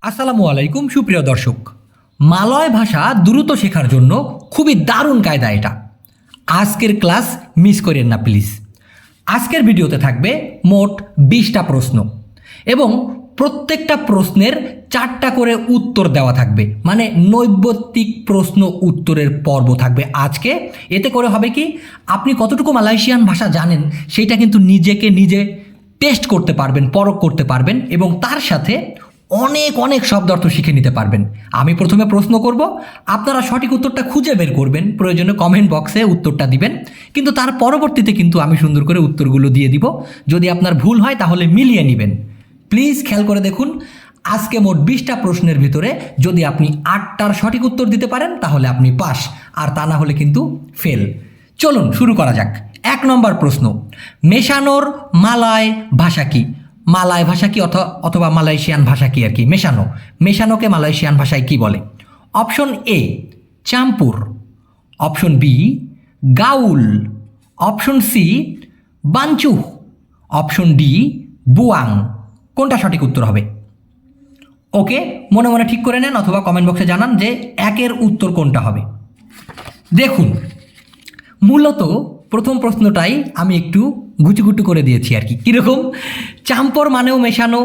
আসসালামু আলাইকুম সুপ্রিয় দর্শক। মালয় ভাষা দ্রুত শেখার জন্য খুবই দারুণ কায়দা এটা। আজকের ক্লাস মিস করেন না প্লিজ। আজকের ভিডিওতে থাকবে মোট 20টা প্রশ্ন এবং প্রত্যেকটা প্রশ্নের 4টা করে উত্তর দেওয়া থাকবে, মানে নৈর্ব্যক্তিক প্রশ্ন উত্তরের পর্ব থাকবে আজকে। এতে করে হবে কি, আপনি কতটুকু মালয়েশিয়ান ভাষা জানেন সেটা কিন্তু নিজেকে নিজে টেস্ট করতে পারবেন, পরখ করতে পারবেন এবং তার সাথে অনেক অনেক শব্দার্থ শিখে নিতে পারবেন। আমি প্রথমে প্রশ্ন করব, আপনারা সঠিক উত্তরটা খুঁজে বের করবেন, প্রয়োজনে কমেন্ট বক্সে উত্তরটা দিবেন, কিন্তু তার পরবর্তীতে কিন্তু আমি সুন্দর করে উত্তরগুলো দিয়ে দিব। যদি আপনার ভুল হয় তাহলে মিলিয়ে নেবেন। প্লিজ খেয়াল করে দেখুন, আজকে মোট 20টা প্রশ্নের ভিতরে যদি আপনি 8টার সঠিক উত্তর দিতে পারেন তাহলে আপনি পাস, আর তা না হলে কিন্তু ফেল। চলুন শুরু করা যাক। 1 নম্বর প্রশ্ন, মেশানোর মালয় ভাষা কি? মালয় ভাষা কি অথবা মালয়েশিয়ান ভাষা কি আর কি? মেশানোকে মালয়েশিয়ান ভাষায় কি বলে? অপশন এ চাম্পুর, অপশন বি গাউল, অপশন সি বাঞ্চুহ, অপশন ডি বুয়াং। কোনটা সঠিক উত্তর হবে? ওকে, মনে মনে ঠিক করে নেন অথবা কমেন্ট বক্সে জানান যে 1-এর উত্তর কোনটা হবে। দেখুন, মূলত প্রথম প্রশ্নটাই আমি একটু গুচুগুটু করে দিয়েছি আর কি। কীরকম? চাম্পর মানেও মেশানো,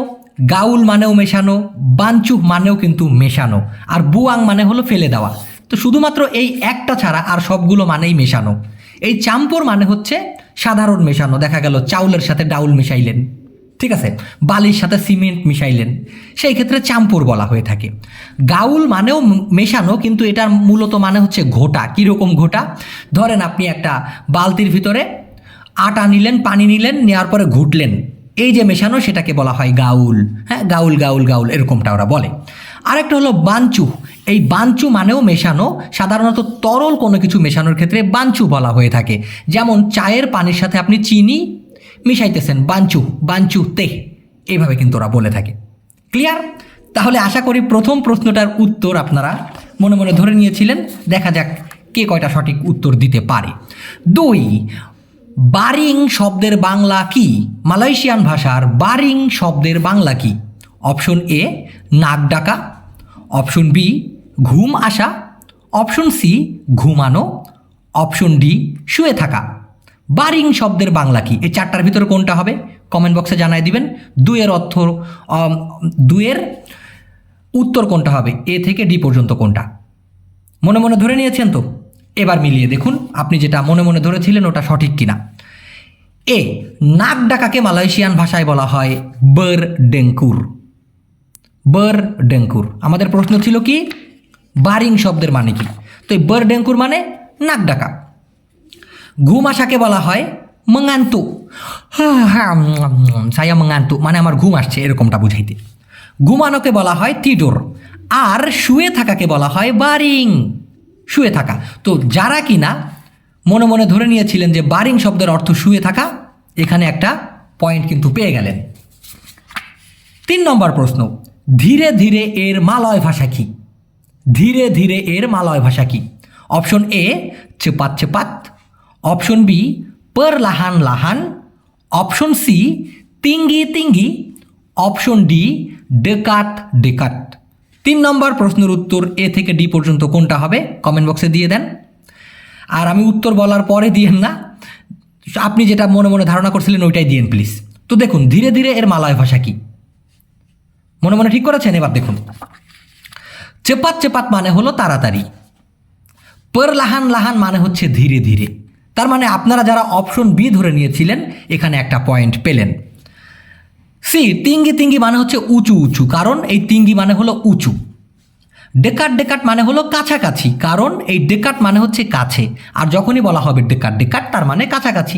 গাউল মানেও মেশানো, বাঞ্চুহ মানেও কিন্তু মেশানো, আর বুয়াং মানে হলো ফেলে দেওয়া। তো শুধুমাত্র এই একটা ছাড়া আর সবগুলো মানেই মেশানো। এই চাম্পর মানে হচ্ছে সাধারণ মেশানো, দেখা গেল চাউলের সাথে ডাউল মিশাইলেন, ঠিক আছে, বালির সাথে সিমেন্ট মিশাইলেন, সেই ক্ষেত্রে চাম্পুর বলা হয়ে থাকে। গাউল মানেও মেশানো, কিন্তু এটার মূলত মানে হচ্ছে ঘোটা। কীরকম ঘোটা? ধরেন আপনি একটা বালতির ভিতরে আটা নিলেন, পানি নিলেন, নেওয়ার পরে ঘুটলেন, এই যে মেশানো, সেটাকে বলা হয় গাউল। হ্যাঁ, গাউল গাউল গাউল এরকমটা ওরা বলে। আরেকটা হলো বাঞ্চু। এই বাঞ্চু মানেও মেশানো, সাধারণত তরল কোনো কিছু মেশানোর ক্ষেত্রে বাঞ্চু বলা হয়ে থাকে। যেমন চায়ের পানির সাথে আপনি চিনি মিশাইতেছেন, বাঞ্চু বাঞ্চু তে, এইভাবে কিন্তু ওরা বলে থাকে। ক্লিয়ার? তাহলে আশা করি প্রথম প্রশ্নটার উত্তর আপনারা মনে মনে ধরে নিয়েছিলেন। দেখা যাক কে কয়টা সঠিক উত্তর দিতে পারে। 2, বারিং শব্দের বাংলা কি? মালয়েশিয়ান ভাষার বারিং শব্দের বাংলা কি? অপশন এ নাক ডাকা, অপশন বি ঘুম আসা, অপশন সি ঘুমানো, অপশন ডি শুয়ে থাকা। বারিং শব্দের বাংলা কি? এই 4টার ভিতরে কোনটা হবে? কমেন্ট বক্সে জানাই দিবেন। 2-এর উত্তর কোনটা হবে? এ থেকে ডি পর্যন্ত কোনটা? মনে মনে ধরে নিয়েছেন তো? এবার মিলিয়ে দেখুন আপনি যেটা মনে মনে ধরেছিলেন ওটা সঠিক কিনা। এ নাক ডাকাকে মালয়েশিয়ান ভাষায় বলা হয় বার ডেঙ্কুর। বার ডেঙ্কুর। আমাদের প্রশ্ন ছিল কি, বারিং শব্দের মানে কি? তো এই বার ডেঙ্কুর মানে নাক ডাকা। ঘুম আসাকে বলা হয় মঙ্গান্তু। সায়া মঙ্গান্তু মানে আমার ঘুম আসছে, এরকমটা বুঝাইতে। ঘুমানোকে বলা হয় তিডোর। আর শুয়ে থাকাকে বলা হয় বারিং, শুয়ে থাকা। তো যারা কিনা মনে মনে ধরে নিয়েছিলেন যে বারিং শব্দের অর্থ শুয়ে থাকা, এখানে একটা পয়েন্ট কিন্তু পেয়ে গেলেন। 3 নম্বর প্রশ্ন, ধীরে ধীরে এর মালয় ভাষা কি? ধীরে ধীরে এর মালয় ভাষা কি? অপশন এ চেপাত চেপাত, option B perlahan lahan, option C tinggi tinggi, option D dekat dekat। 3 নম্বর প্রশ্নের উত্তর এ থেকে ডি পর্যন্ত কোনটা হবে? কমেন্ট বক্সে দিয়ে দেন। আর আমি উত্তর বলার পরে দিয়েন না, আপনি যেটা মনে মনে ধারণা করছিলেন ওইটাই দিয়েন প্লিজ। তো দেখুন, ধীরে ধীরে এর মালয় ভাষা কি? মনে মনে ঠিক করেছেন? এবার দেখুন, চেপাত চেপাত মানে হলো তাড়াতাড়ি, perlahan lahan মানে হচ্ছে ধীরে ধীরে। তার মানে আপনারা যারা অপশন বি ধরে নিয়েছিলেন এখানে একটা পয়েন্ট পেলেন। সি তিঙ্গি তিঙ্গি মানে হচ্ছে উঁচু উঁচু, কারণ এই তিঙ্গি মানে হলো উঁচু। ডেকাট ডেকাট মানে হলো কাছাকাছি, কারণ এই ডেকাট মানে হচ্ছে কাছে, আর যখনই বলা হবে ডেকাট ডেকাট তার মানে কাছাকাছি।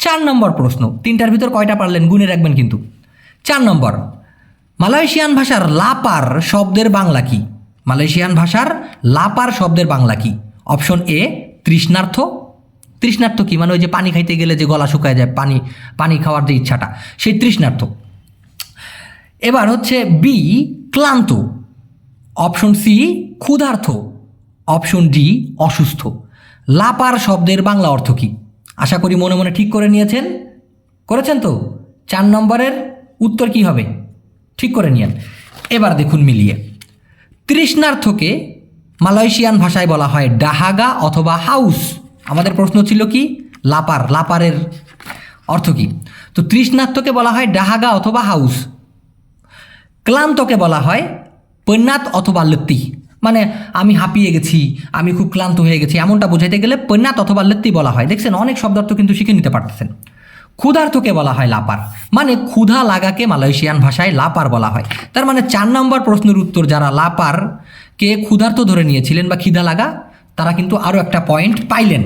4 নম্বর প্রশ্ন, 3টার ভিতর কয়টা পারলেন গুনে রাখবেন কিন্তু। 4 নম্বর, মালয়েশিয়ান ভাষার লাপার শব্দের বাংলা কি? মালয়েশিয়ান ভাষার লাপার শব্দের বাংলা কি? অপশন এ তৃষ্ণার্থ। তৃষ্ণার্থ কি? মানে ওই যে পানি খাইতে গেলে যে গলা শুকায় যায়, পানি খাওয়ার যে ইচ্ছাটা, সেই তৃষ্ণার্থ। এবার হচ্ছে বি ক্লান্ত, অপশন সি ক্ষুধার্থ, অপশন ডি অসুস্থ। লাপার শব্দের বাংলা অর্থ কি? আশা করি মনে মনে ঠিক করে নিয়েছেন। করেছেন তো? 4 নম্বরের উত্তর কি হবে? ঠিক করে নিয়েন। এবার দেখুন মিলিয়ে, তৃষ্ণার্থকে মালয়েশিয়ান ভাষায় বলা হয় ডাহাগা অথবা হাউস। আমাদের প্রশ্ন ছিল কি লাপার, লাপারের অর্থ কি? তো তৃষ্ণার্থকে বলা হয় ডাহাগা অথবা হাউস। ক্লান্তকে বলা হয় পৈনাত অথবা লত্তি, মানে আমি হাঁপিয়ে গেছি, আমি খুব ক্লান্ত হয়ে গেছি, এমনটা বোঝাইতে গেলে পৈনাত অথবা লত্তি বলা হয়। দেখছেন অনেক শব্দার্থ কিন্তু শিখে নিতে পারতেছেন। ক্ষুধার্তকে বলা হয় লাপার, মানে ক্ষুধা লাগাকে মালয়েশিয়ান ভাষায় লাপার বলা হয়। তার মানে 4 নম্বর প্রশ্নের উত্তর যারা লাপারকে ক্ষুধার্ত ধরে নিয়েছিলেন বা খিদা লাগা, তারা কিন্তু আরও একটা পয়েন্ট পাইলেন।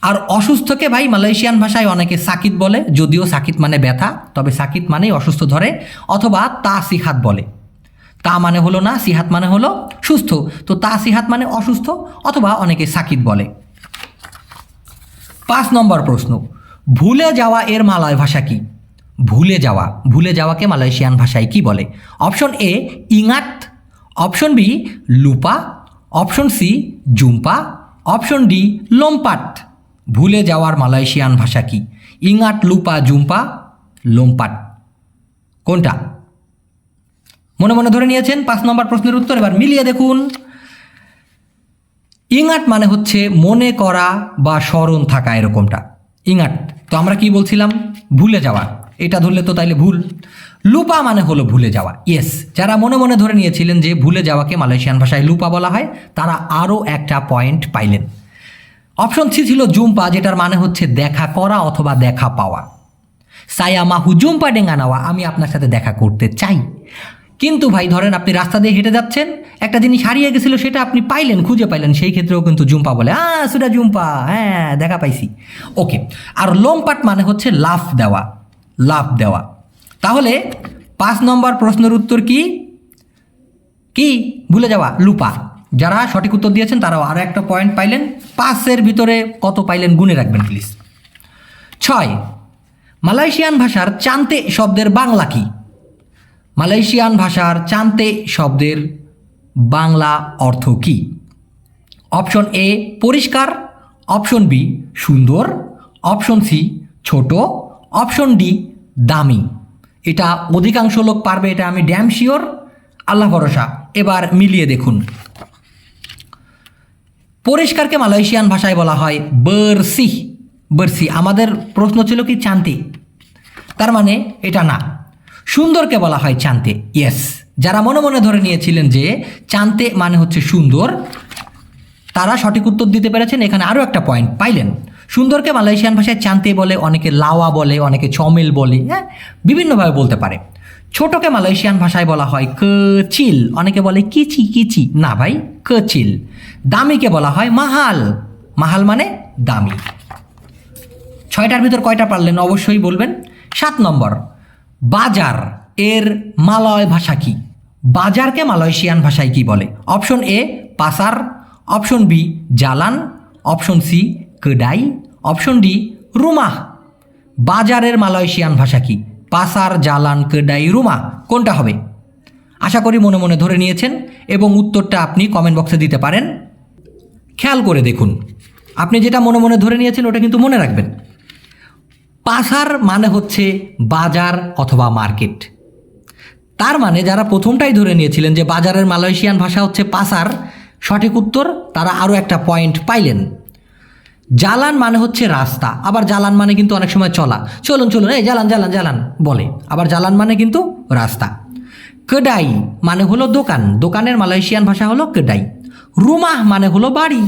আর অসুস্থকে ভাই মালয়েশিয়ান ভাষায় অনেকে সাকিত বলে, যদিও সাকিত মানে ব্যথা, তবে সাকিত মানেই অসুস্থ ধরে, অথবা তা সিহাত বলে। তা মানে হলো না, সিহাত মানে হলো সুস্থ, তো তা সিহাত মানে অসুস্থ, অথবা অনেকে সাকিত বলে। 5 নম্বর প্রশ্ন, ভুলে যাওয়া এর মালয় ভাষা কি? ভুলে যাওয়া, ভুলে যাওয়াকে মালয়েশিয়ান ভাষায় কি বলে? অপশন এ ইঙাত, অপশন বি লুপা, অপশন সি জুম্পা, অপশন ডি লোমপাট। ভুলে যাওয়ার মালয়েশিয়ান ভাষা কি? ইঙাট, লুপা, জুম্পা, লোমপাট, কোনটা? মনে মনে ধরে নিয়েছেন 5 নম্বর প্রশ্নের উত্তর। এবার মিলিয়ে দেখুন। ইঙাট মানে হচ্ছে মনে করা বা স্মরণ থাকা, এরকমটা ইঙাট। তো আমরা কি বলছিলাম? ভুলে যাওয়া, এটা ধরলে তো তাইলে ভুল। লুপা মানে হলো ভুলে যাওয়া। ইয়েস, যারা মনে মনে ধরে নিয়েছিলেন যে ভুলে যাওয়াকে মালয়েশিয়ান ভাষায় লুপা বলা হয়, তারা আরও একটা পয়েন্ট পাইলেন। অপশন সি ছিল জুম্পা, যেটার মানে হচ্ছে দেখা করা অথবা দেখা পাওয়া। সায়া মাহু জুম্পা ডেঙ্গা নেওয়া, আমি আপনার সাথে দেখা করতে চাই। কিন্তু ভাই ধরেন আপনি রাস্তা দিয়ে হেঁটে যাচ্ছেন, একটা জিনিস হারিয়ে গেছিল, সেটা আপনি পাইলেন, খুঁজে পাইলেন, সেই ক্ষেত্রেও কিন্তু জুম্পা বলে, সেটা জুম্পা, হ্যাঁ দেখা পাইছি। ওকে। আর লোমপাট মানে হচ্ছে লাফ দেওয়া, লাফ দেওয়া। তাহলে 5 নম্বর প্রশ্নের উত্তর কি? কি ভুলে যাওয়া, লুপা। যারা সঠিক উত্তর দিয়েছেন তারাও আরও একটা পয়েন্ট পাইলেন। 5-এর ভিতরে কত পাইলেন গুনে রাখবেন প্লিজ। 6, মালয়েশিয়ান ভাষার চান্তে শব্দের বাংলা কি? মালয়েশিয়ান ভাষার চান্তে শব্দের বাংলা অর্থ কি? অপশন এ পরিষ্কার, অপশন বি সুন্দর, অপশন সি ছোট, অপশন ডি দামি। এটা অধিকাংশ লোক পারবে, এটা আমি ড্যাম শিওর, আল্লাহ ভরসা। এবার মিলিয়ে দেখুন। পরিষ্কারকে মালয়েশিয়ান ভাষায় বলা হয় বর্সি, বর্সি। আমাদের প্রশ্ন ছিল কি চান্তে, তার মানে এটা না। সুন্দরকে বলা হয় চান্তে। ইয়েস, যারা মনে মনে ধরে নিয়েছিলেন যে চান্তে মানে হচ্ছে সুন্দর, তারা সঠিক উত্তর দিতে পেরেছেন, এখানে আরও একটা পয়েন্ট পাইলেন। সুন্দরকে মালয়েশিয়ান ভাষায় চান্তে বলে, অনেকে লাওয়া বলে, অনেকে চমেল বলে, হ্যাঁ বিভিন্নভাবে বলতে পারে। ছোটকে মালয়েশিয়ান ভাষায় বলা হয় কচিল, অনেকে বলে কিচি, কিচি না ভাই, কচিল। দামিকে বলা হয় মাহাল, মাহাল মানে দামি। 6টার ভিতর কয়টা পারলেন অবশ্যই বলবেন। 7 নম্বর, বাজার এর মালয় ভাষা কি? বাজারকে মালয়েশিয়ান ভাষায় কি বলে? অপশন এ পাসার, অপশন বি জালান, অপশন সি কেডাই, অপশন ডি রুমাহ। বাজারের মালয়েশিয়ান ভাষা কি? পাসার, জালান, কেডাই, রুমাহ, কোনটা হবে? আশা করি মনে মনে ধরে নিয়েছেন এবং উত্তরটা আপনি কমেন্ট বক্সে দিতে পারেন। খেয়াল করে দেখুন, আপনি যেটা মনে মনে ধরে নিয়েছেন ওটা কিন্তু মনে রাখবেন। পাসার মানে হচ্ছে বাজার অথবা মার্কেট। তার মানে যারা প্রথমটাই ধরে নিয়েছিলেন যে বাজারের মালয়েশিয়ান ভাষা হচ্ছে পাসার, সঠিক উত্তর, তারা আরও একটা পয়েন্ট পাইলেন। জালান মানে হচ্ছে রাস্তা, আবার জালান মানে কিন্তু অনেক সময় চলা, চলুন চলুন এই জালান জালান জালান বলে, আবার জালান মানে কিন্তু রাস্তা। কেডাই মানে হলো দোকান, দোকানের মালয়েশিয়ান ভাষা হলো কেডাই। রুমাহ মানে হলো বাড়ি,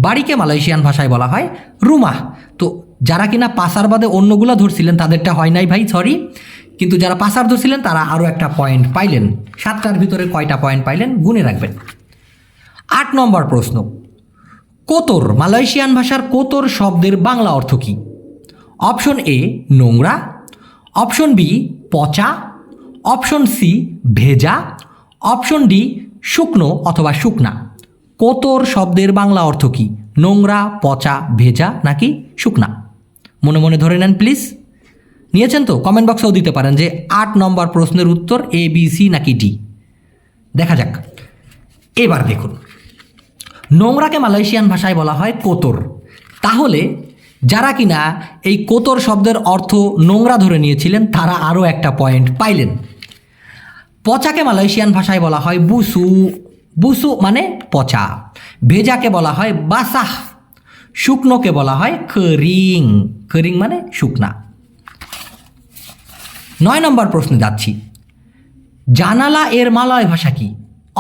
বাড়িকে মালয়েশিয়ান ভাষায় বলা হয় রুমাহ। তো যারা কিনা পাসার বাদে অন্যগুলো ধরছিলেন তাদেরটা হয় নাই ভাই, সরি, কিন্তু যারা পাসার ধরছিলেন তারা আরও একটা পয়েন্ট পাইলেন। 7টার ভিতরে কয়টা পয়েন্ট পাইলেন গুনে রাখবেন। 8 নম্বর প্রশ্ন, কোতর, মালয়েশিয়ান ভাষার কোতর শব্দের বাংলা অর্থ কী? অপশন এ নোংরা, অপশন বি পচা, অপশন সি ভেজা, অপশন ডি শুকনো অথবা শুকনা। কোতর শব্দের বাংলা অর্থ কী? নোংরা, পচা, ভেজা নাকি শুকনা? মনে মনে ধরে নেন প্লিজ। নিয়েছেন তো? কমেন্ট বক্সেও দিতে পারেন যে 8 নম্বর প্রশ্নের উত্তর এ, বি, সি নাকি ডি। দেখা যাক। এবার দেখুন, নোংরাকে মালয়েশিয়ান ভাষায় বলা হয় কোতর। তাহলে যারা কিনা এই কোতর শব্দের অর্থ নোংরা ধরে নিয়েছিলেন তারা আরও একটা পয়েন্ট পাইলেন। পচাকে মালয়েশিয়ান ভাষায় বলা হয় বুসু, বুসু মানে পচা। ভেজাকে বলা হয় বাসাহ, শুকনোকে বলা হয় খরিং, খরিং মানে শুকনা। 9 নম্বর প্রশ্নে যাচ্ছি। জানালা এর মালয় ভাষা কি?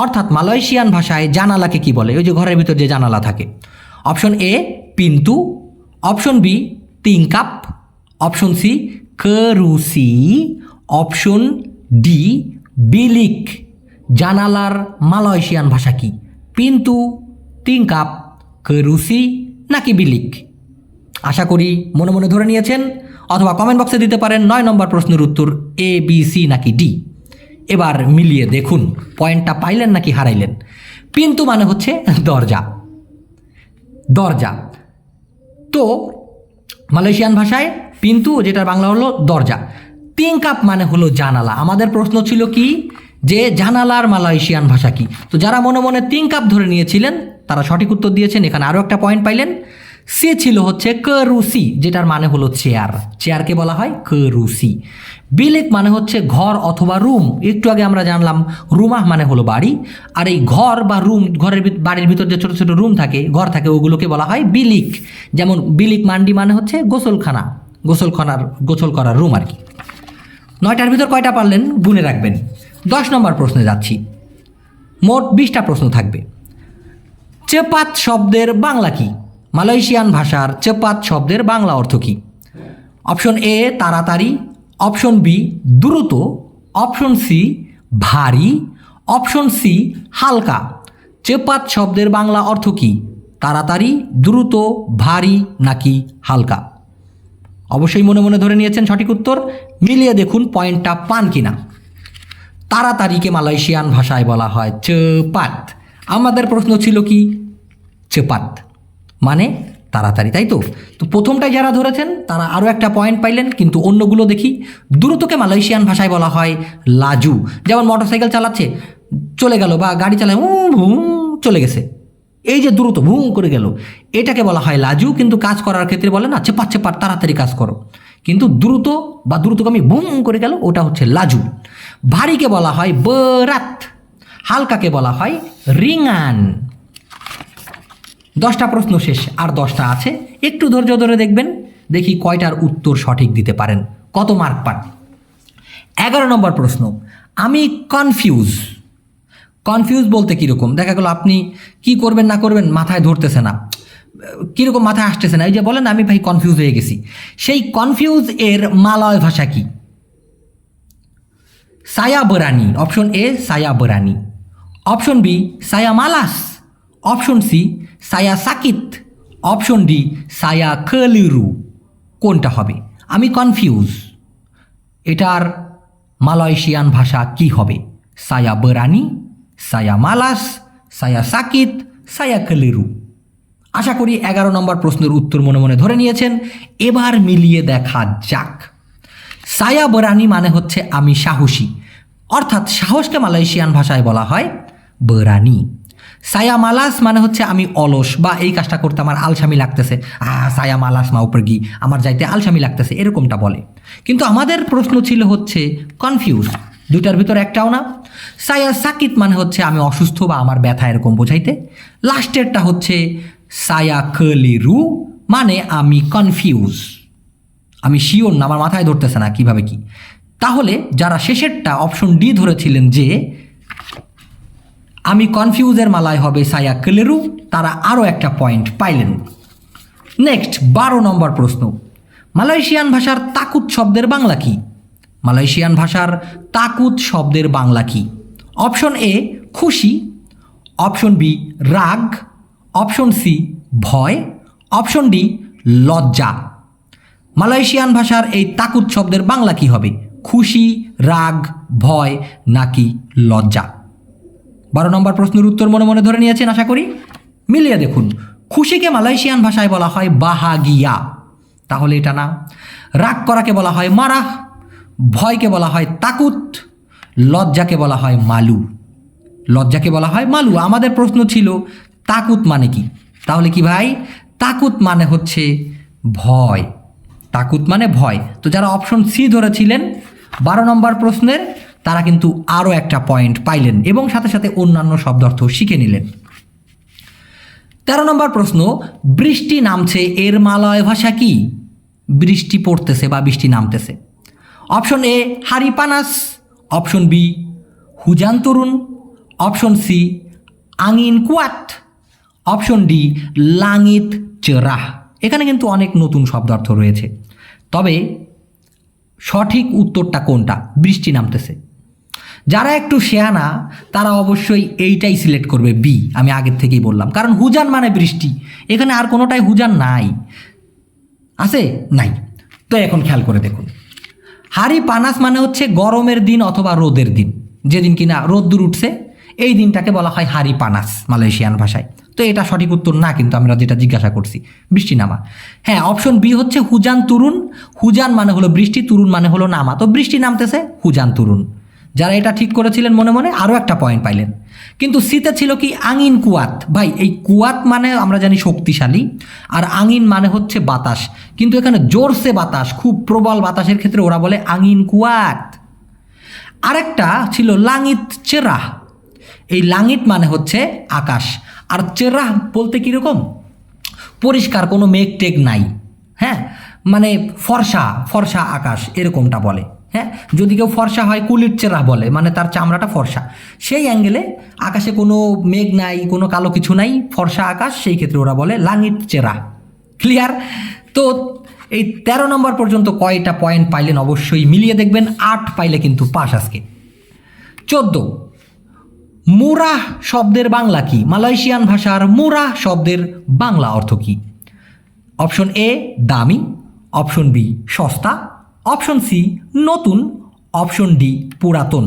অর্থাৎ মালয়েশিয়ান ভাষায় জানালাকে কি বলে? ওই যে ঘরের ভিতর যে জানালা থাকে। অপশন এ পিন্তু, option B tingkap, option C kerusi, option D bilik। জানালার মালয়েশিয়ান ভাষা কি? পিন্তু, tingkap, kerusi নাকি বিলিক? আশা করি মনে মনে ধরে নিয়েছেন, অথবা কমেন্ট বক্সে দিতে পারেন 9 নম্বর প্রশ্নের উত্তর এ, বি, সি নাকি ডি। এবার মিলিয়ে দেখুন পয়েন্টটা পাইলেন নাকি হারাইলেন। পিন্তু মানে হচ্ছে দরজা, দরজা। তো মালয়েশিয়ান ভাষায় পিন্তু, যেটার বাংলা হলো দরজা। tingkap মানে হলো জানালা। আমাদের প্রশ্ন ছিল কি, যে জানালার মালয়েশিয়ান ভাষা কি? তো যারা মনে মনে tingkap ধরে নিয়েছিলেন তারা সঠিক উত্তর দিয়েছেন, এখানে আরও একটা পয়েন্ট পাইলেন। সে ছিল হচ্ছে kerusi, যেটার মানে হলো চেয়ার, চেয়ারকে বলা হয় kerusi। বিলেক মানে হচ্ছে ঘর অথবা রুম। একটু আগে আমরা জানলাম রুমাহ মানে হলো বাড়ি, আর এই ঘর বা রুম, ঘরের বাড়ির ভিতর যে ছোট ছোট রুম থাকে, ঘর থাকে, ওগুলোকে বলা হয় বিলিক। যেমন বিলিক মান্ডি মানে হচ্ছে গোসলখানা, গোসল করার রুম আর কি। 9টার ভিতর কয়টা পারলেন গুনে রাখবেন। 10 নম্বর প্রশ্নে যাচ্ছি। মোট 20টা প্রশ্ন থাকবে। চেপাত শব্দের বাংলা কি? মালয়েশিয়ান ভাষার চেপাত শব্দের বাংলা অর্থ কি? অপশন এ তাড়াতাড়ি, অপশন বি দ্রুত, অপশন সি ভারী, অপশন সি হালকা। চেপাত শব্দের বাংলা অর্থ কি? তাড়াতাড়ি, দ্রুত, ভারী নাকি হালকা? অবশ্যই মনে মনে ধরে নিয়েছেন সঠিক উত্তর। মিলিয়ে দেখুন পয়েন্টটা পান কিনা। তাড়াতাড়িকে মালয়েশিয়ান ভাষায় বলা হয় চেপাত। আমাদের প্রশ্ন ছিল কি? চেপাত মানে তাড়াতাড়ি, তাই তো? তো প্রথমটাই যারা ধরেছেন তারা আরও একটা পয়েন্ট পাইলেন, কিন্তু অন্যগুলো দেখি। দ্রুতকে মালয়েশিয়ান ভাষায় বলা হয় লাজু। যেমন মোটরসাইকেল চালাচ্ছে, চলে গেল, বা গাড়ি চালায় চলে গেছে, এই যে দ্রুত ভুঁ করে গেল, এটাকে বলা হয় লাজু। কিন্তু কাজ করার ক্ষেত্রে বলে না চেপাত চেপাত, তাড়াতাড়ি কাজ করো। কিন্তু দ্রুত বা দ্রুতগামী বুম করে গেল, ওটা হচ্ছে লাজু। ভারীকে বলা হয় বেরাত, হালকাকে বলা হয় রিঙান। 10টা প্রশ্ন শেষ, আর 10টা আছে, একটু ধৈর্য ধরে দেখবেন, দেখি কয়টার উত্তর সঠিক দিতে পারেন, কত মার্ক পান। 11 নম্বর প্রশ্ন। আমি কনফিউজ। কনফিউজ বলতে কীরকম? দেখা গেল আপনি কি করবেন না করবেন মাথায় ধরতেছে না, কীরকম মাথায় আসতেছে না, এই যে বলেন আমি ভাই কনফিউজ হয়ে গেছি। সেই কনফিউজ এর মালয় ভাষা কি? সায়া বেরানি, অপশন এ সায়া বেরানি, অপশন বি সায়া মালাস, অপশন সি সায়া সাকিত, অপশন ডি সায়া কলিরু। কোনটা হবে? আমি কনফিউজ, এটার মালয়েশিয়ান ভাষা কি হবে? সায়া বেরানি, সায়া মালাস, সায়া সাকিত, সায়া কলিরু। আশা করি 11 নম্বর প্রশ্নের উত্তর মনে মনে ধরে নিয়েছেন। এবার মিলিয়ে দেখা যাক। সায়া বেরানি মানে হচ্ছে আমি সাহসী, অর্থাৎ সাহসকে মালয়েশিয়ান ভাষায় বলা হয় বেরানি। সায়া মালাস মানে হচ্ছে আমি অলস, বা এই কাজটা করতে আমার আলসামি লাগতেছে, সায়া মালাস মা উপর গি, আমার যাইতে আলসামি লাগতেছে, এরকমটা বলে। কিন্তু আমাদের প্রশ্ন ছিল হচ্ছে কনফিউজ, দুইটার ভিতর একটাও না। সায়া সাকিত মানে হচ্ছে আমি অসুস্থ বা আমার ব্যথা, এরকম বোঝাইতে। লাস্টেরটা হচ্ছে সায়া কলিরু মানে আমি কনফিউজ, আমি শিওর না, আমার মাথায় ধরতেছে না কিভাবে কি। তাহলে যারা শেষেরটা অপশন ডি ধরেছিলেন যে আমি কনফিউজের মালায় হবে সায়া কলিরু, তারা আরও একটা পয়েন্ট পাইলেন। নেক্সট 12 নম্বর প্রশ্ন। মালয়েশিয়ান ভাষার তাকুত শব্দের বাংলা কি? মালয়েশিয়ান ভাষার তাকুত শব্দের বাংলা কি? অপশন এ খুশি, অপশন বি রাগ, অপশন সি ভয়, অপশন ডি লজ্জা। মালয়েশিয়ান ভাষার এই তাকুত শব্দের বাংলা কি হবে? খুশি, রাগ, ভয় নাকি লজ্জা? 12 নম্বর প্রশ্নের উত্তর মনে মনে ধরে নিয়েছেন আশা করি। মিলিয়ে দেখুন। খুশিকে মালয়েশিয়ান ভাষায় বলা হয় বাহাগিয়া, তাহলে এটা না। রাগ করাকে বলা হয় মারাহ, ভয়কে বলা হয় তাকুত, লজ্জাকে বলা হয় মালু। লজ্জাকে বলা হয় মালু। আমাদের প্রশ্ন ছিল তাকুত মানে কি? তাহলে কি ভাই? তাকুত মানে হচ্ছে ভয়, তাকুত মানে ভয়। তো যারা অপশন সি ধরেছিলেন 12 নম্বর প্রশ্নের, তারা কিন্তু আরও একটা পয়েন্ট পাইলেন এবং সাথে সাথে অন্যান্য শব্দার্থ শিখে নিলেন। 13 নম্বর প্রশ্ন, বৃষ্টি নামছে এর মালয় ভাষা কি? বৃষ্টি পড়তেছে বা বৃষ্টি নামতেছে। অপশন এ হারিপানাস, অপশন বি হুজান তরুণ, অপশন সি আঙিন কুয়াত, অপশন ডি লাঙিত চেরাহ। এখানে কিন্তু অনেক নতুন শব্দার্থ রয়েছে, তবে সঠিক উত্তরটা কোনটা? বৃষ্টি নামতেছে। যারা একটু শেয়ানা তারা অবশ্যই এইটাই সিলেক্ট করবে, বি। আমি আগের থেকেই বললাম, কারণ হুজান মানে বৃষ্টি, এখানে আর কোনোটাই হুজান নাই, আছে নাই। তো এখন খেয়াল করে দেখুন, হারি পানাস মানে হচ্ছে গরমের দিন অথবা রোদের দিন, যেদিন কিনা রোদ্দুর উঠছে এই দিনটাকে বলা হয় হারি পানাস মালয়েশিয়ান ভাষায়। তো এটা সঠিক উত্তর না, কিন্তু আমরা যেটা জিজ্ঞাসা করছি বৃষ্টি নামা। হ্যাঁ, অপশন বি হচ্ছে হুজান তুরুন। হুজান মানে হলো বৃষ্টি, তুরুন মানে হলো নামা, তো বৃষ্টি নামতেছে হুজান তুরুন। যারা এটা ঠিক করেছিলেন মনে মনে আরও একটা পয়েন্ট পাইলেন। কিন্তু সিতে ছিল কি আঙিন কুয়াত। ভাই, এই কুয়াত মানে আমরা জানি শক্তিশালী, আর আঙিন মানে হচ্ছে বাতাস, কিন্তু এখানে জোরসে বাতাস, খুব প্রবল বাতাসের ক্ষেত্রে ওরা বলে আঙিন কুয়াত। আরেকটা ছিল লাঙিত চেরাহ। এই লাঙিত মানে হচ্ছে আকাশ, আর চেরাহ বলতে কীরকম? পরিষ্কার, কোনো মেঘ টেঘ নাই, হ্যাঁ, মানে ফর্সা ফর্সা আকাশ এরকমটা বলে। হ্যাঁ, যদি কেউ ফর্সা হয় কুলির চেরাহ বলে, মানে তার চামড়াটা ফর্সা। সেই অ্যাঙ্গেলে আকাশে কোনো মেঘ নাই, কোনো কালো কিছু নাই, ফর্সা আকাশ, সেই ক্ষেত্রে ওরা বলে লাঙিত চেরাহ। ক্লিয়ার? তো এই 13 নম্বর পর্যন্ত কয়টা পয়েন্ট পাইলেন অবশ্যই মিলিয়ে দেখবেন, 8 পাইলে কিন্তু পাস আজকে। 14, মুরাহ শব্দের বাংলা কি? মালয়েশিয়ান ভাষার মুরাহ শব্দের বাংলা অর্থ কি? অপশন এ দামি, অপশন বি সস্তা, অপশন সি নতুন, অপশন ডি পুরাতন।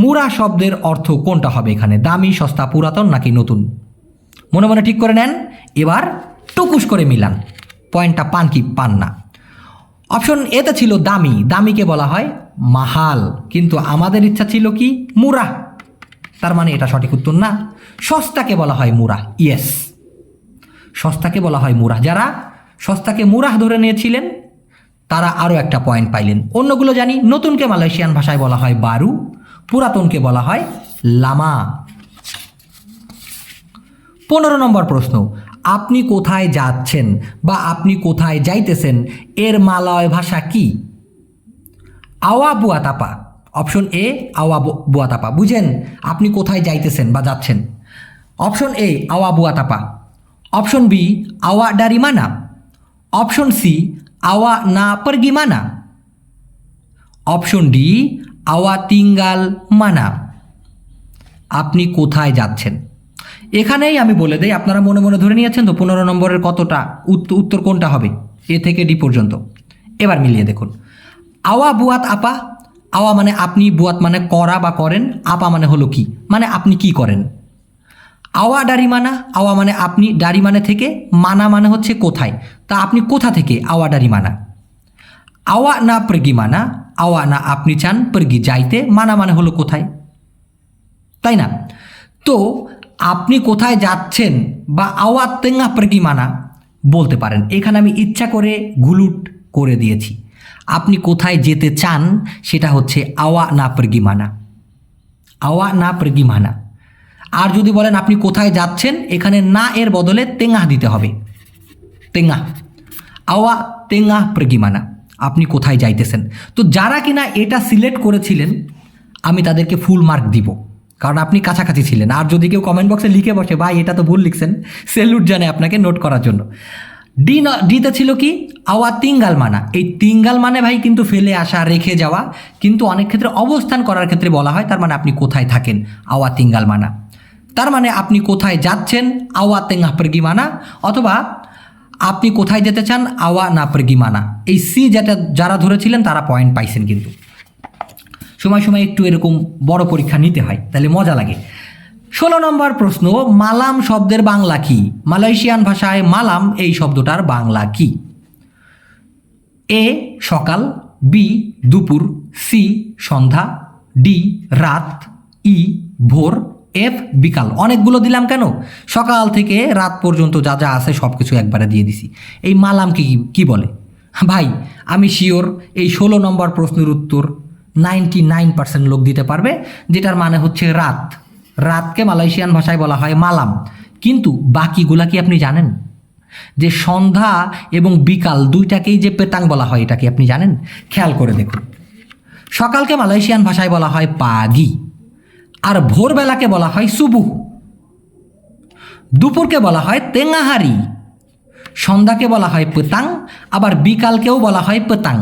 মুরাহ শব্দের অর্থ কোনটা হবে এখানে? দামি, সস্তা, পুরাতন নাকি নতুন? মনে মনে ঠিক করে নেন, এবার টুকুস করে মিলান, পয়েন্টটা পান কি পান না। অপশন এতে ছিল দামি, দামিকে বলা হয় মাহাল, কিন্তু আমাদের ইচ্ছা ছিল কি মুরাহ, তার মানে এটা সঠিক উত্তর না। সস্তাকে বলা হয় মুরাহ, ইয়েস, সস্তাকে বলা হয় মুরাহ। যারা সস্তাকে মুরাহ ধরে নিয়েছিলেন তারা আরও একটা পয়েন্ট পাইলেন। অন্যগুলো জানি, নতুনকে মালয়েশিয়ান ভাষায় বলা হয় বারু, পুরাতনকে বলা হয় লামা। 15 নম্বর প্রশ্ন, আপনি কোথায় যাচ্ছেন বা আপনি কোথায় যাইতেছেন এর মালয় ভাষা কি? আওয়া বুয়াতাপা। অপশন এ আওয়া বুয়াতাপা, বুঝেন আপনি কোথায় যাইতেছেন বা যাচ্ছেন। অপশন এ আওয়া বুয়াতাপা, অপশন বি আওয়া ডারিমানা, অপশন সি আওয়া না পারগিমানা, অপশন ডি আওয়া তিঙ্গাল মানা। আপনি কোথায় যাচ্ছেন? এখানেই আমি বলে দেই, আপনারা মনে মনে ধরে নিয়েছেন তো 15 নম্বরের কতটা উত্তর কোনটা হবে এ থেকে ডি পর্যন্ত। এবার মিলিয়ে দেখুন, আওয়া বুয়াত আপা। আওয়া মানে আপনি, বুয়াত মানে করা বা করেন, আপা মানে হলো কি, মানে আপনি কি করেন। আওয়া ডারিমানা, আওয়া মানে আপনি, ডারি মানে থেকে, মানা মানে হচ্ছে কোথায়, তা আপনি কোথা থেকে? আওয়া ডারিমানা। আওয়া না প্রগি মানা, আওয়া না আপনি চান, প্রগি যাইতে, মানা মানে হলো কোথায়, তাই না? তো আপনি কোথায় যাচ্ছেন বা আওয়া তেঙ্গা প্রগি মানা বলতে পারেন। এখানে আমি ইচ্ছা করে গুলুট করে দিয়েছি, আপনি কোথায় যেতে চান সেটা হচ্ছে আওয়া না প্রগি মানা, আওয়া না প্রগি মানা। আর যদি বলেন আপনি কোথায় যাচ্ছেন, এখানে না এর বদলে তেঙ্গা দিতে হবে, তেঙ্গা, আওয়া তেঙ্গা প্রগিমানা, আপনি কোথায় যাইতেছেন। তো যারা কিনা এটা সিলেক্ট করেছিলেন আমি তাদেরকে ফুল মার্ক দিব, কারণ আপনি কাছাকাছি ছিলেন। আর যদি কেউ কমেন্ট বক্সে লিখে বসে ভাই এটা তো ভুল লিখছেন, সেলুট জানে আপনাকে নোট করার জন্য। ডিতে ছিল কি আওয়া তিঙ্গাল মানা। এই তিঙ্গাল মানে ভাই কিন্তু ফেলে আসা, রেখে যাওয়া, কিন্তু অনেক ক্ষেত্রে অবস্থান করার ক্ষেত্রে বলা হয়, তার মানে আপনি কোথায় থাকেন, আওয়া তিঙ্গাল মানা। তার মানে আপনি কোথায় যাচ্ছেন, আওয়া তেঙ্গা প্রগি মানা, অথবা আপনি কোথায় যেতে চান, আওয়া না প্রগি মানা। এই সি যেটা যারা ধরেছিলেন তারা পয়েন্ট পাইছেন। কিন্তু সময় সময় একটু এরকম বড় পরীক্ষা নিতে হয়, তাহলে মজা লাগে। 16 নম্বর প্রশ্ন, মালাম শব্দের বাংলা কি? মালয়েশিয়ান ভাষায় মালাম এই শব্দটার বাংলা কি? এ সকাল, বি দুপুর, সি সন্ধ্যা, ডি রাত, ই ভোর, এফ বিকাল। অনেকগুলো দিলাম কেন? সকাল থেকে রাত পর্যন্ত যা যা আছে সব কিছু একবারে দিয়ে দিছি। এই মালাম কি বলে? ভাই আমি শিওর এই 16 নম্বর প্রশ্নের উত্তর 99% লোক দিতে পারবে, যেটার মানে হচ্ছে রাত। রাতকে মালয়েশিয়ান ভাষায় বলা হয় মালাম। কিন্তু বাকিগুলা কি আপনি জানেন? যে সন্ধ্যা এবং বিকাল দুইটাকেই যে পেতাং বলা হয়, এটা কি আপনি জানেন? খেয়াল করে দেখুন। সকালকে মালয়েশিয়ান ভাষায় বলা হয় পাগি, আর ভোরবেলাকে বলা হয় সুবুহ, দুপুরকে বলা হয় তেঙ্গাহারি, সন্ধ্যাকে বলা হয় পেতাং, আবার বিকালকেও বলা হয় পেতাং।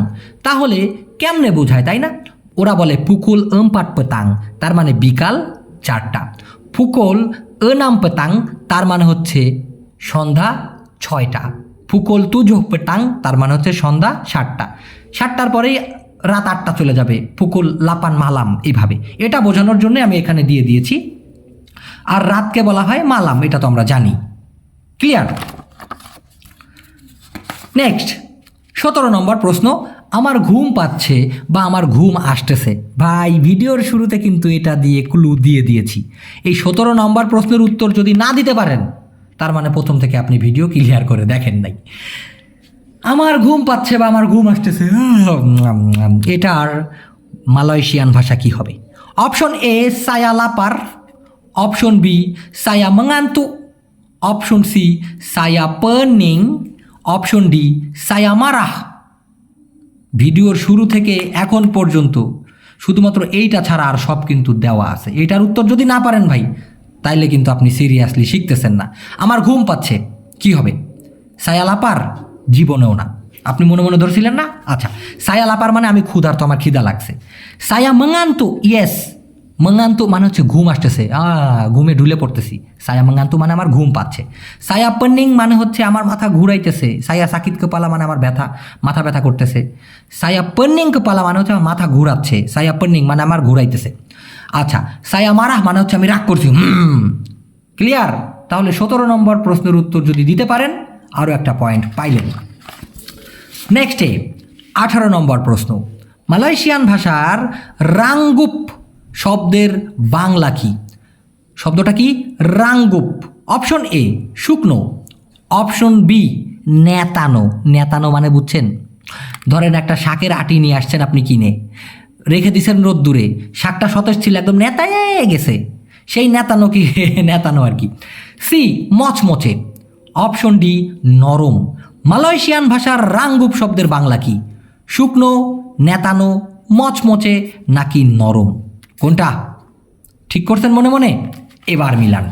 তাহলে কেমনে বোঝায়, তাই না? ওরা বলে পুকুল 4 পেতাং, তার মানে বিকাল 4টা। পুকুল 6 পেতাং, তার মানে হচ্ছে সন্ধ্যা 6টা। পুকুল 7 পেতাং, তার মানে হচ্ছে সন্ধ্যা 7টা। 7টার পরেই রাত 8টা চলে যাবে, পুকুল 8 মালাম। এইভাবে এটা বোঝানোর জন্য আমি এখানে দিয়ে দিয়েছি। আর রাতকে বলা হয় মালাম, এটা তো আমরা জানি। ক্লিয়ার? নেক্সট 17 নম্বর প্রশ্ন, আমার ঘুম পাচ্ছে বা আমার ঘুম আসতেছে। ভাই ভিডিওর শুরুতে কিন্তু এটা দিয়ে ক্লু দিয়ে দিয়েছি। এই 17 নম্বর প্রশ্নের উত্তর যদি না দিতে পারেন, তার মানে প্রথম থেকে আপনি ভিডিও ক্লিয়ার করে দেখেন নাই। আমার ঘুম পাচ্ছে বা আমার ঘুম আসতেছে, এটার মালয়েশিয়ান ভাষা কি হবে? অপশন এ সায়া লাপার, অপশন বি সায়া mengantuk, অপশন সি সায়া pening, অপশন ডি সায়া marah। ভিডিওর শুরু থেকে এখন পর্যন্ত শুধুমাত্র এইটা ছাড়া আর সব কিন্তু দেওয়া আছে। এটার উত্তর যদি না পারেন ভাই, তাইলে কিন্তু আপনি সিরিয়াসলি শিখতেছেন না। আমার ঘুম পাচ্ছে কি হবে? সায়া লাপার? জীবনেও না। আপনি মনে মনে ধরছিলেন না? আচ্ছা, সায়া লাপার মানে আমি ক্ষুধার্ত, আমার খিদা লাগছে। সায়া mengantuk, ইয়েস, mengantuk মানে হচ্ছে ঘুম আসতেছে, ঘুমে ঢুলে পড়তেছি। সায়া mengantuk মানে আমার ঘুম পাচ্ছে। সায়া pening মানে হচ্ছে আমার মাথা ঘুরাইতেছে। সায়া sakit kepala মানে আমার মাথা ব্যথা করতেছে। সায়া pening kepala মানে হচ্ছে আমার মাথা ঘুরাচ্ছে। সায়া pening মানে আমার ঘুরাইতেছে। আচ্ছা, সায়া marah মানে হচ্ছে আমি রাগ করছি। ক্লিয়ার? তাহলে 17 নম্বর প্রশ্নের উত্তর যদি দিতে পারেন, আরও একটা পয়েন্ট পাইলেন। নেক্সটে 18 নম্বর প্রশ্ন, মালয়েশিয়ান ভাষার রাঙ্গুপ শব্দের বাংলা কি? শব্দটা কি? রাঙ্গুপ। অপশন এ শুকনো, অপশন বি নেতানো। নেতানো মানে বুঝছেন? ধরেন একটা শাকের আটি নিয়ে আসছেন আপনি কিনে, রেখে দিয়েছেন রোদ্দুরে, শাকটা সতেজ ছিল, একদম নেতায়ে গেছে, সেই নেতানো কি? নেতানো আর কি। সি মচমচে, অপশন ডি নরম। মালয়েশিয়ান ভাষার রাঙ্গুপ শব্দের বাংলা কি? শুকনো, নেতানো, মচমচে নাকি নরম? কোনটা ঠিক করছেন মনে মনে? এবার মিলান।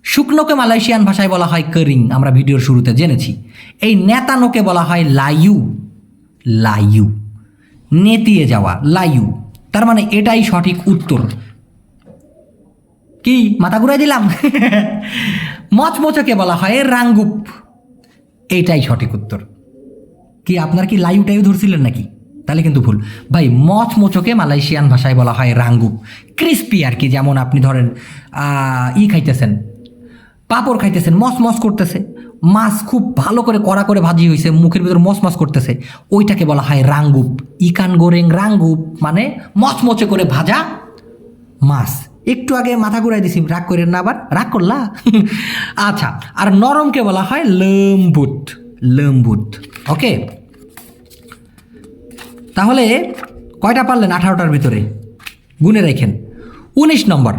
শুকনোকে মালয়েশিয়ান ভাষায় বলা হয় করিং, আমরা ভিডিওর শুরুতে জেনেছি। এই নেতানোকে বলা হয় লাইউ। লাইউ, নেতিয়ে যাওয়া, লাইউ। তার মানে এটাই সঠিক উত্তর। কি মাথা ঘুরাই দিলাম? মচমচকে বলা হয় রাঙ্গুপ, এইটাই সঠিক উত্তর। কি আপনার কি লাইউটাইও ধরছিলেন নাকি? তাহলে কিন্তু ভুল ভাই। মচমচকে মালয়েশিয়ান ভাষায় বলা হয় রাঙ্গুপ। ক্রিস্পি আর কি, যেমন আপনি ধরেন খাইতেছেন, পাঁপড় খাইতেছেন, মস করতেছে, মাছ খুব ভালো করে কড়া করে ভাজি হয়েছে, মুখের ভিতর মস করতেছে, ওইটাকে বলা হয় রাঙ্গুপ। ইকান গোরেং রাঙ্গুপ মানে মচমচে করে ভাজা মাছ। একটু আগে মাথা ঘুরাই দিছি, রাগ করেন না, আবার রাগ করলা? আচ্ছা, আর নরমকে বলা হয় লম্বুট। লম্বুট। ওকে, তাহলে কয়টা পারলেন 18টার ভিতরে? গুনে রাখেন। 19 নম্বর,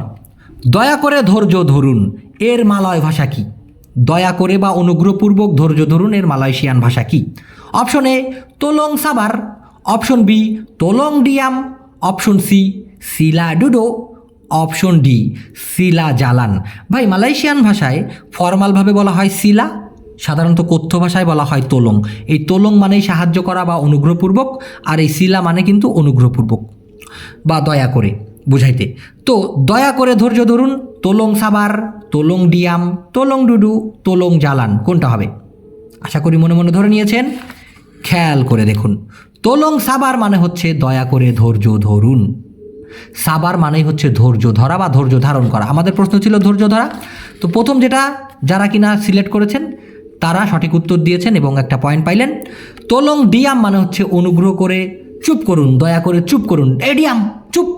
দয়া করে ধৈর্য ধরুন এর মালয় ভাষা কি? দয়া করে বা অনুগ্রহপূর্বক ধৈর্য ধরুন এর মালয়েশিয়ান ভাষা কি? অপশন এ তোলং সাবার, অপশন বি তোলং ডিয়াম, অপশন সি সিলা ডুডো, অপশন ডি সিলা জালান। ভাই মালয়েশিয়ান ভাষায় ফর্মালভাবে বলা হয় সিলা, সাধারণত কথ্য ভাষায় বলা হয় তোলং। এই তোলং মানেই সাহায্য করা বা অনুগ্রহপূর্বক, আর এই সিলা মানে কিন্তু অনুগ্রহপূর্বক বা দয়া করে বুঝাইতে। তো দয়া করে ধৈর্য ধরুন, তোলং সাবার, তোলং ডিয়াম, তোলং ডুডু, তোলং জালান, কোনটা হবে? আশা করি মনে মনে ধরে নিয়েছেন। খেয়াল করে দেখুন, তোলং সাবার মানে হচ্ছে দয়া করে ধৈর্য ধরুন। সাবার মানেই হচ্ছে ধৈর্য ধরা বা ধৈর্য ধারণ করা। আমাদের প্রশ্ন ছিল ধৈর্য ধরা। তো প্রথম যেটা যারা কিনা সিলেক্ট করেছেন তারা সঠিক উত্তর দিয়েছেন এবং একটা পয়েন্ট পাইলেন। তোলং ডিয়াম মানে হচ্ছে অনুগ্রহ করে চুপ করুন, দয়া করে চুপ করুন, এডিয়াম চুপ।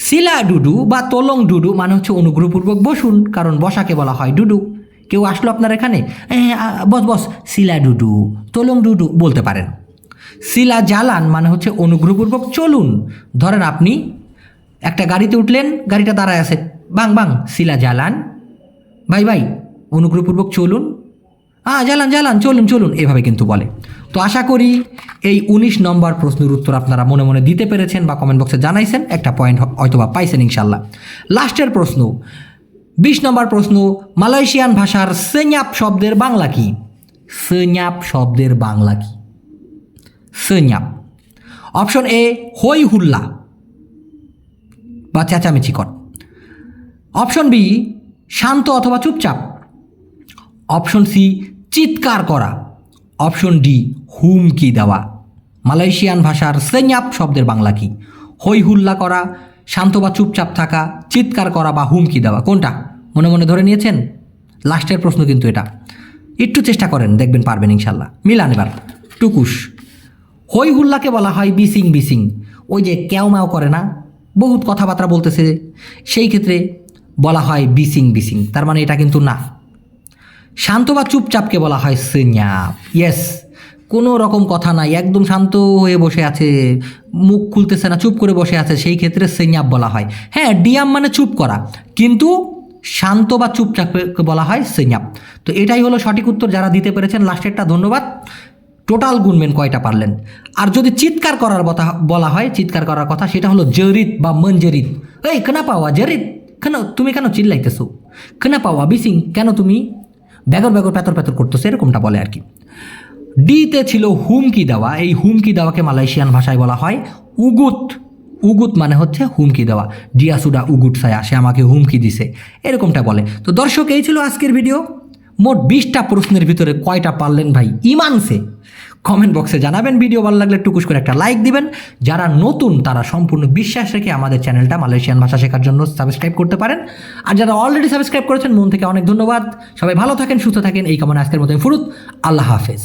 সিলা ডুডু বা তোলং ডুডু মানে হচ্ছে অনুগ্রহপূর্বক বসুন, কারণ বসাকে বলা হয় ডুডু। কেউ আসলো আপনার এখানে, বস বস, সিলা ডুডু, তোলং ডুডু বলতে পারেন। সিলা জালান মানে হচ্ছে অনুগ্রহপূর্বক চলুন। ধরেন আপনি একটা গাড়িতে উঠলেন, গাড়িটা দাঁড়ায় আছে, বাং বাং সিলা জালান, ভাই ভাই অনুগ্রহপূর্বক চলুন, জালান জালান চলুন চলুন, এভাবে কিন্তু বলে। তো আশা করি এই 19 নম্বর প্রশ্নের উত্তর আপনারা মনে মনে দিতে পেরেছেন বা কমেন্ট বক্সে জানাইছেন, একটা পয়েন্ট হয়তোবা পাইছেন ইনশাল্লাহ। লাস্টের প্রশ্ন 20 নম্বর প্রশ্ন, মালয়েশিয়ান ভাষার সেঞ্জাপ শব্দের বাংলা কি? সেঞ্জাপ শব্দের বাংলা কি? সেঞ্জাপ। অপশন এ হই হুল্লা বা চেঁচামেচি কর। অপশন বি শান্ত অথবা চুপচাপ। অপশন সি চিৎকার করা। অপশন ডি হুমকি দেওয়া। মালয়েশিয়ান ভাষার সেঞ্জাপ শব্দের বাংলা কি? হই হুল্লা করা, শান্ত বা চুপচাপ থাকা, চিৎকার করা বা হুমকি দেওয়া। কোনটা মনে মনে ধরে নিয়েছেন? লাস্টের প্রশ্ন কিন্তু এটা, একটু চেষ্টা করেন, দেখবেন পারবেন ইনশাল্লাহ। মিলান এবার টুকুস। হই হুল্লাকে বলা হয় বিসিং বিসিং, ওই যে ক্যাও ম্যাও করে না, বহুত কথাবার্তা বলতেছে, সেই ক্ষেত্রে বলা হয় বিসিং বিসিং, তার মানে এটা কিন্তু না। শান্ত বা চুপচাপকে বলা হয় সেঞ্জাপ। ইয়েস, কোনো রকম কথা নাই, একদম শান্ত হয়ে বসে আছে, মুখ খুলতেছে না, চুপ করে বসে আছে, সেই ক্ষেত্রে সেঞ্জাপ বলা হয়। হ্যাঁ, ডিয়াম মানে চুপ করা, কিন্তু শান্ত বা চুপচাপকে বলা হয় সেঞ্জাপ। তো এটাই হলো সঠিক উত্তর। যারা দিতে পেরেছেন লাস্টেরটা ধন্যবাদ। টোটাল গুনবেন কয়টা পারলেন। আর যদি চিৎকার করার কথা বলা হয়, চিৎকার করার কথা, সেটা হলো জরিত বা মঞ্জরিত। এই কেনা পাওয়া জরিত, কেন তুমি কেন চিল্লাইতেছো, কেনা পাওয়া বিসিং, কেন তুমি ব্যাগর ব্যাগর প্যাতর প্যাতর করতেছে, এরকমটা বলে আর কি। ডিতে ছিল হুমকি দেওয়া। এই হুমকি দেওয়াকে মালয়েশিয়ান ভাষায় বলা হয় উগুত। উগুত মানে হচ্ছে হুমকি দেওয়া। ডিয়াসুডা উগুট সায়া, সে আমাকে হুমকি দিছে, এরকমটা বলে। তো দর্শক, এই ছিল আজকের ভিডিও। মোট 20টা প্রশ্নের ভিতরে কয়টা পারলেন ভাই ইমানসে? কমেন্ট বক্সে জানাবেন। ভিডিও ভালো লাগলে টুকুস করে একটা লাইক দিবেন। যারা নতুন তারা সম্পূর্ণ বিশ্বাস রেখে আমাদের চ্যানেলটা মালয়েশিয়ান ভাষা শেখার জন্য সাবস্ক্রাইব করতে পারেন। আর যারা অলরেডি সাবস্ক্রাইব করেছেন, মন থেকে অনেক ধন্যবাদ। সবাই ভালো থাকেন, সুস্থ থাকেন, এই কামনা আজকের মতো ফুরুত। আল্লাহ হাফেজ।